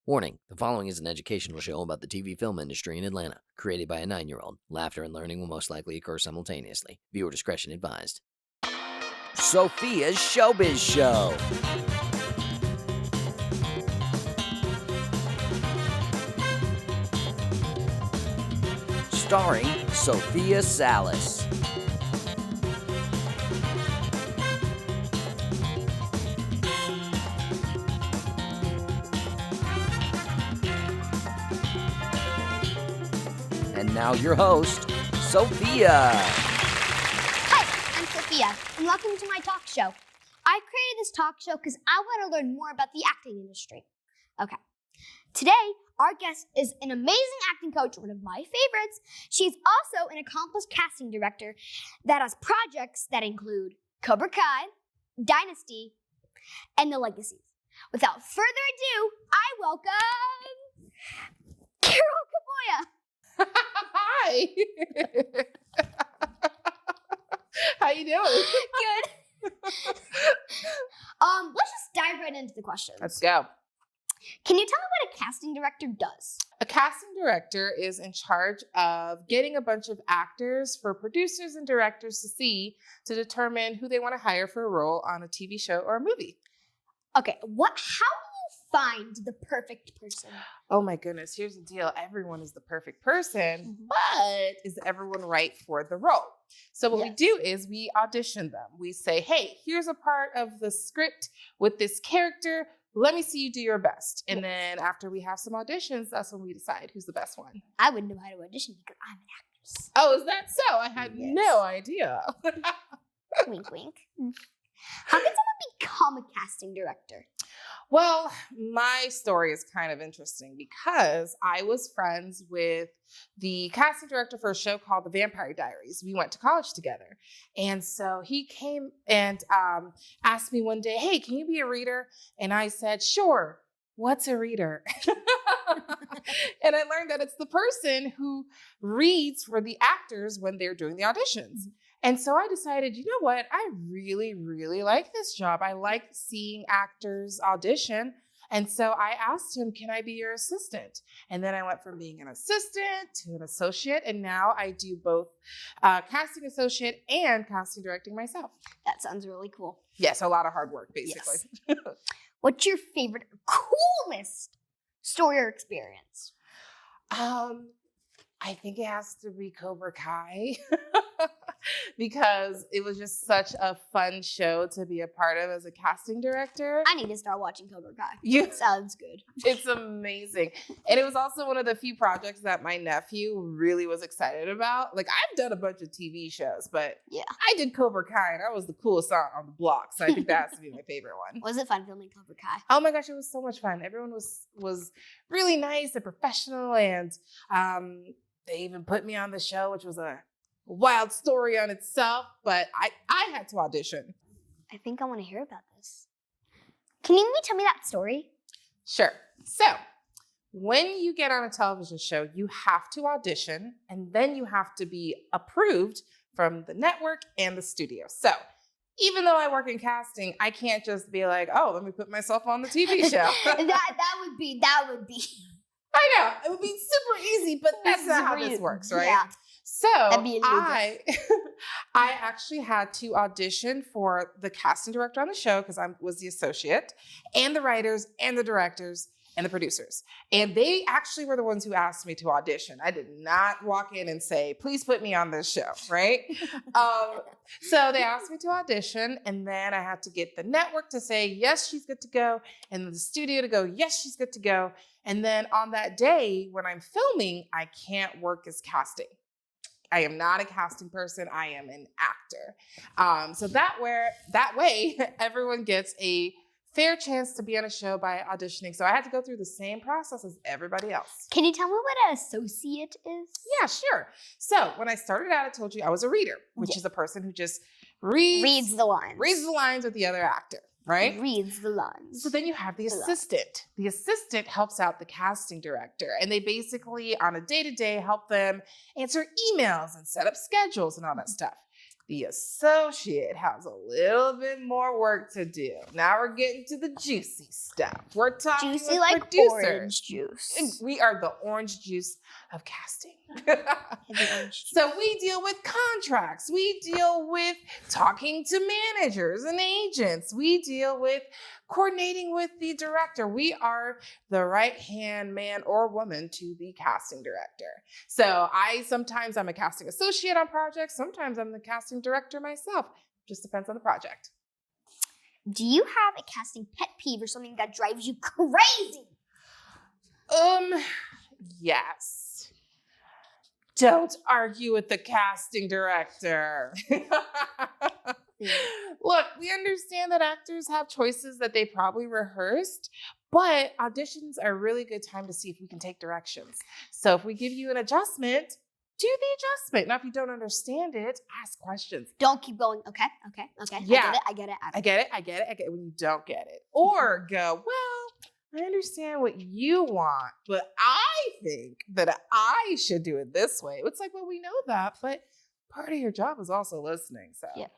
Warning, the following is an educational show about the TV film industry in Atlanta, created by a 9-year-old. Laughter and learning will most likely occur simultaneously. Viewer discretion advised. Sofia's Showbiz Show. Starring Sofia Salas. And now your host, Sofia. Hi, I'm Sofia, and welcome to my talk show. I created this talk show because I want to learn more about the acting industry. Okay, today our guest is an amazing acting coach, one of my favorites. She's also an accomplished casting director that has projects that include Cobra Kai, Dynasty, and The Legacies. Without further ado, I welcome Carole Kaboya. Hi. How you doing? Good. Let's just dive right into the questions. Let's go. Can you tell me what a casting director does? A casting director is in charge of getting a bunch of actors for producers and directors to see to determine who they want to hire for a role on a TV show or a movie. Okay, how do you find the perfect person? Oh my goodness, here's the deal. Everyone is the perfect person, but is everyone right for the role? So what we do is we audition them. We say, hey, here's a part of the script with this character. Let me see you do your best. And then after we have some auditions, that's when we decide who's the best one. I wouldn't know how to audition because I'm an actress. Oh, is that so? I had no idea. Wink, wink. How can someone become a casting director? Well, my story is kind of interesting because I was friends with the casting director for a show called The Vampire Diaries. We went to college together. And so he came and asked me one day, hey, can you be a reader? And I said, sure. What's a reader? And I learned that it's the person who reads for the actors when they're doing the auditions. And so I decided, you know what? I really, really like this job. I like seeing actors audition. And so I asked him, can I be your assistant? And then I went from being an assistant to an associate. And now I do both casting associate and casting directing myself. That sounds really cool. Yes, a lot of hard work, basically. Yes. What's your favorite, coolest story or experience? I think it has to be Cobra Kai. Because it was just such a fun show to be a part of as a casting director. I need to start watching Cobra Kai. Yeah. Sounds good. It's amazing. And it was also one of the few projects that my nephew really was excited about. Like, I've done a bunch of TV shows, but I did Cobra Kai and I was the coolest on the block. So I think that has to be my favorite one. Was it fun filming Cobra Kai? Oh my gosh, it was so much fun. Everyone was really nice and professional. And they even put me on the show, which was a wild story on itself, but I had to audition. I think I want to hear about this. Can you tell me that story? Sure. So when you get on a television show, you have to audition, and then you have to be approved from the network and the studio. So even though I work in casting, I can't just be like, oh, let me put myself on the TV show. that would be. I know. It would be super easy, but that's not how this works, right? Yeah. So I actually had to audition for the casting director on the show because I was the associate, and the writers and the directors and the producers. And they actually were the ones who asked me to audition. I did not walk in and say, please put me on this show, right? So they asked me to audition, and then I had to get the network to say, yes, she's good to go, and the studio to go, yes, she's good to go. And then on that day when I'm filming, I can't work as casting. I am not a casting person. I am an actor. So that way, everyone gets a fair chance to be on a show by auditioning. So I had to go through the same process as everybody else. Can you tell me what an associate is? Yeah, sure. So when I started out, I told you I was a reader, which is a person who just reads the lines. Reads the lines with the other actor. Right? Reads the lines. So then you have the assistant. The assistant helps out the casting director, and they basically, on a day-to-day, help them answer emails and set up schedules and all that stuff. The associate has a little bit more work to do. Now we're getting to the juicy stuff. We're talking juicy with like producers. orange juice. We are the orange juice of casting. So we deal with contracts. We deal with talking to managers and agents. We deal with coordinating with the director. We are the right-hand man or woman to the casting director. So sometimes I'm a casting associate on projects. Sometimes I'm the casting director myself. Just depends on the project. Do you have a casting pet peeve or something that drives you crazy? Yes. Don't argue with the casting director. Look, we understand that actors have choices that they probably rehearsed, but auditions are a really good time to see if we can take directions. So if we give you an adjustment, do the adjustment. Now, if you don't understand it, ask questions. Don't keep going. Okay. Yeah. I get it. I get it when you don't get it. Or go, well, I understand what you want, but I think that I should do it this way. It's like, well, we know that, but part of your job is also listening. So yes.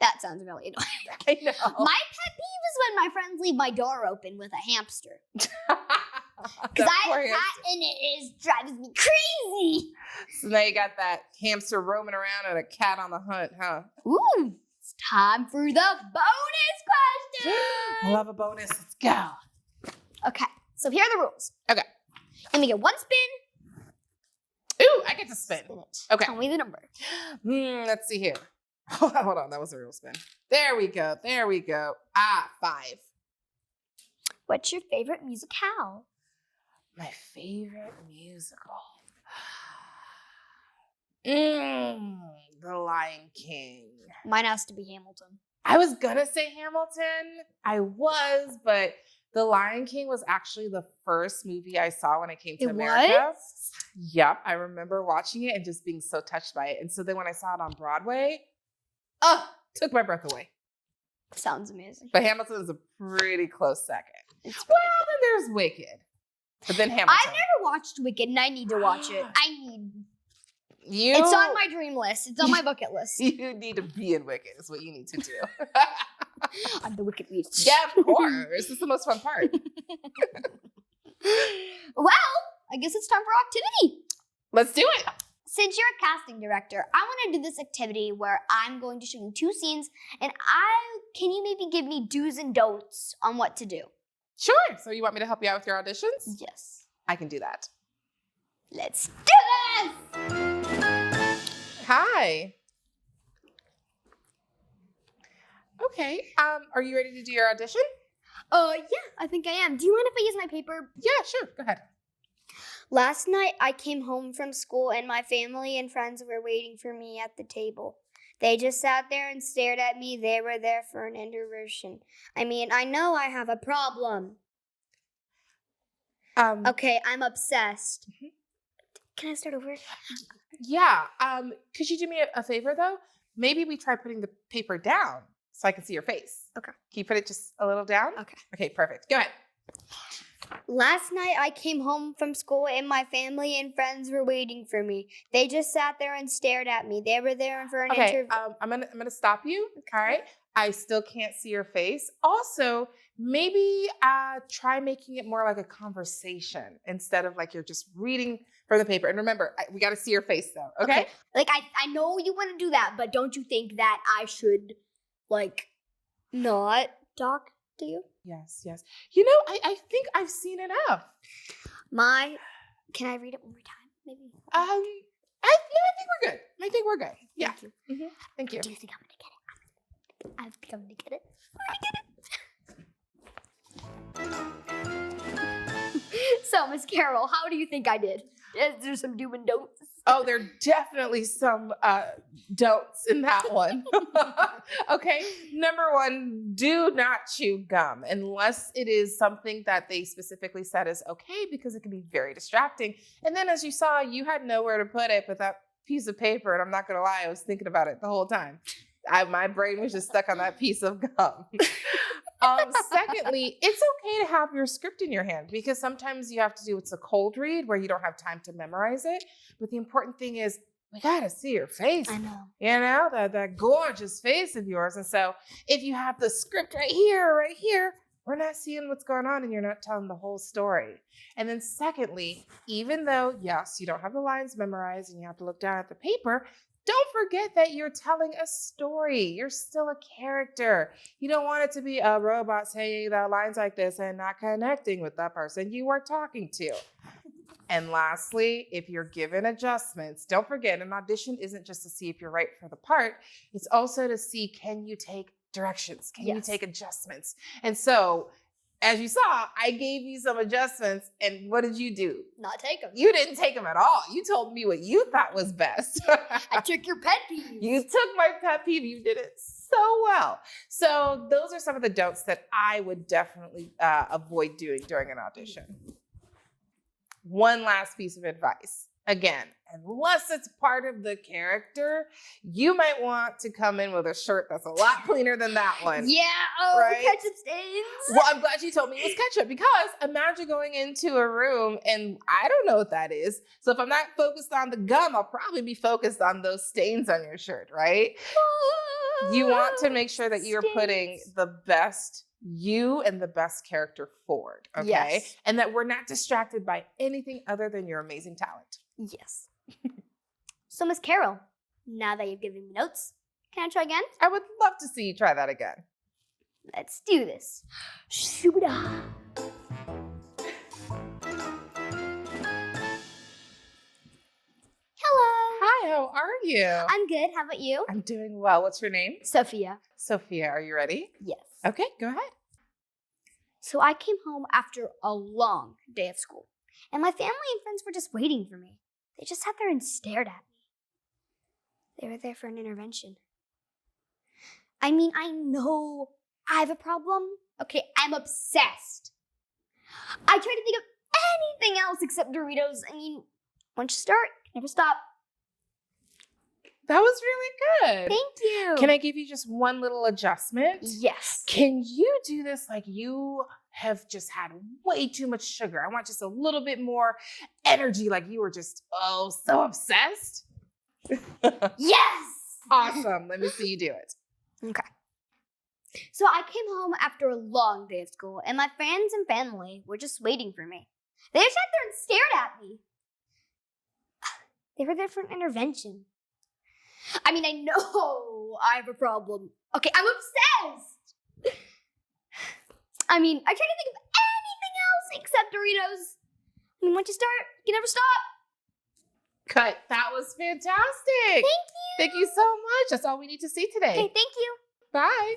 That sounds really annoying. I know. My pet peeve is when my friends leave my door open with a hamster. Because I have a cat and it drives me crazy. So now you got that hamster roaming around and a cat on the hunt, huh? Ooh, it's time for the bonus question. I love a bonus. Let's go. Okay, so here are the rules. Okay. Let me get one spin. Ooh, I get to spin. Okay. Tell me the number. Let's see here. Hold on, that was a real spin. There we go. 5. What's your favorite musicale? My favorite musical. The Lion King. Mine has to be Hamilton. I was gonna say Hamilton. But The Lion King was actually the first movie I saw when I came to America. Was? Yep, I remember watching it and just being so touched by it. And so then when I saw it on Broadway, took my breath away. Sounds amazing. But Hamilton is a pretty close second. Then there's Wicked. But then Hamilton. I've never watched Wicked and I need to watch it. It's on my dream list. It's on my bucket list. You need to be in Wicked is what you need to do. I'm the Wicked Witch. Yeah, of course. This is the most fun part. Well, I guess it's time for activity. Let's do it. Since you're a casting director, I want to do this activity where I'm going to show you 2 scenes and can you maybe give me do's and don'ts on what to do? Sure. So you want me to help you out with your auditions? Yes. I can do that. Let's do this! Hi. Okay. Are you ready to do your audition? Yeah, I think I am. Do you mind if I use my paper? Yeah, sure. Go ahead. Last night, I came home from school and my family and friends were waiting for me at the table. They just sat there and stared at me. They were there for an intervention. I mean, I know I have a problem. Okay, I'm obsessed. Mm-hmm. Can I start over? Yeah. Could you do me a favor, though? Maybe we try putting the paper down so I can see your face. Okay. Can you put it just a little down? Okay. Okay, perfect. Go ahead. Last night, I came home from school and my family and friends were waiting for me. They just sat there and stared at me. They were there for an interview. I'm gonna stop you. Okay. All right. I still can't see your face. Also, maybe try making it more like a conversation instead of like you're just reading from the paper. And remember, we got to see your face though. Okay. Like I know you want to do that, but don't you think that I should like not talk to you? Yes. You know, I think I've seen enough. Can I read it one more time? Maybe. I think we're good. Yeah. Thank you. Mm-hmm. Thank you. Do you think I'm gonna get it? I think I'm gonna get it. So, Miss Carole, how do you think I did? Is there some do and don'ts? Oh, there are definitely some don'ts in that one. Okay. Number 1, do not chew gum unless it is something that they specifically said is okay because it can be very distracting. And then as you saw, you had nowhere to put it but that piece of paper. And I'm not going to lie, I was thinking about it the whole time. My brain was just stuck on that piece of gum. Secondly, it's okay to have your script in your hand because sometimes you have to do what's a cold read where you don't have time to memorize it. But the important thing is we got to see your face. I know. You know, that gorgeous face of yours. And so if you have the script right here, we're not seeing what's going on and you're not telling the whole story. And then secondly, even though, yes, you don't have the lines memorized and you have to look down at the paper, don't forget that you're telling a story. You're still a character. You don't want it to be a robot saying the lines like this and not connecting with that person you are talking to. And lastly, if you're given adjustments, don't forget an audition isn't just to see if you're right for the part. It's also to see, can you take directions? Can you take adjustments? And so, as you saw, I gave you some adjustments. And what did you do? Not take them. You didn't take them at all. You told me what you thought was best. I took your pet peeve. You took my pet peeve. You did it so well. So those are some of the don'ts that I would definitely avoid doing during an audition. One last piece of advice. Again, unless it's part of the character, you might want to come in with a shirt that's a lot cleaner than that one. Yeah, right? Ketchup stains. Well, I'm glad you told me it was ketchup because imagine going into a room and I don't know what that is. So if I'm not focused on the gum, I'll probably be focused on those stains on your shirt, right? You want to make sure that you're putting the best you and the best character forward, okay? Yes. And that we're not distracted by anything other than your amazing talent. Yes. So, Miss Carole, now that you've given me notes, can I try again? I would love to see you try that again. Let's do this. Shoo-da. Hello. Hi, how are you? I'm good. How about you? I'm doing well. What's your name? Sophia. Sophia, are you ready? Yes. Okay, go ahead. So I came home after a long day of school, and my family and friends were just waiting for me. They just sat there and stared at me. They were there for an intervention. I mean, I know I have a problem. Okay, I'm obsessed. I try to think of anything else except Doritos. I mean, once you start, never stop. That was really good. Thank you. Can I give you just one little adjustment? Yes. Can you do this like you have just had way too much sugar? I want just a little bit more energy, like you were just, so obsessed. Yes! Awesome. Let me see you do it. Okay. So I came home after a long day of school, and my friends and family were just waiting for me. They just sat there and stared at me. They were there for an intervention. I mean, I know I have a problem. Okay, I'm obsessed. I mean, I try to think of anything else except Doritos. I mean, once you start, you never stop. Cut. That was fantastic. Thank you. Thank you so much. That's all we need to see today. Okay, thank you. Bye.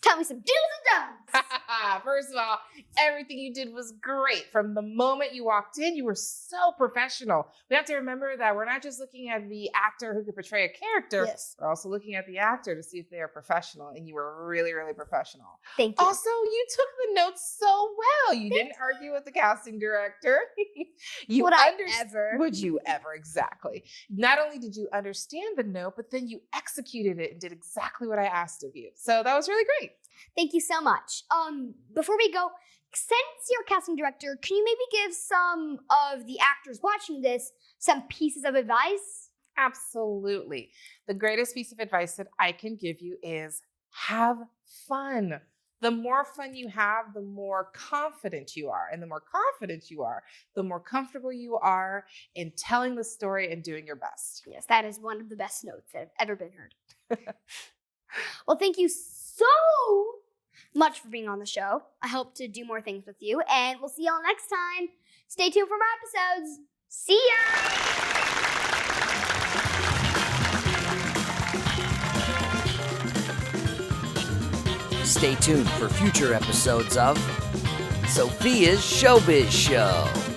Tell me some do's and don'ts. First of all, everything you did was great. From the moment you walked in, you were so professional. We have to remember that we're not just looking at the actor who could portray a character. Yes. We're also looking at the actor to see if they are professional. And you were really, really professional. Thank you. Also, you took the notes so well. You didn't argue with the casting director. Would I ever? Would you ever? Exactly. Not only did you understand the note, but then you executed it and did exactly what I asked of you. So that was really great. Thank you so much. Before we go, since you're a casting director, can you maybe give some of the actors watching this some pieces of advice? Absolutely. The greatest piece of advice that I can give you is have fun. The more fun you have, the more confident you are. And the more confident you are, the more comfortable you are in telling the story and doing your best. Yes, that is one of the best notes that have ever been heard. Well, thank you so much for being on the show. I hope to do more things with you, and we'll see y'all next time. Stay tuned for more episodes. See ya! Stay tuned for future episodes of Sofia's Showbiz Show.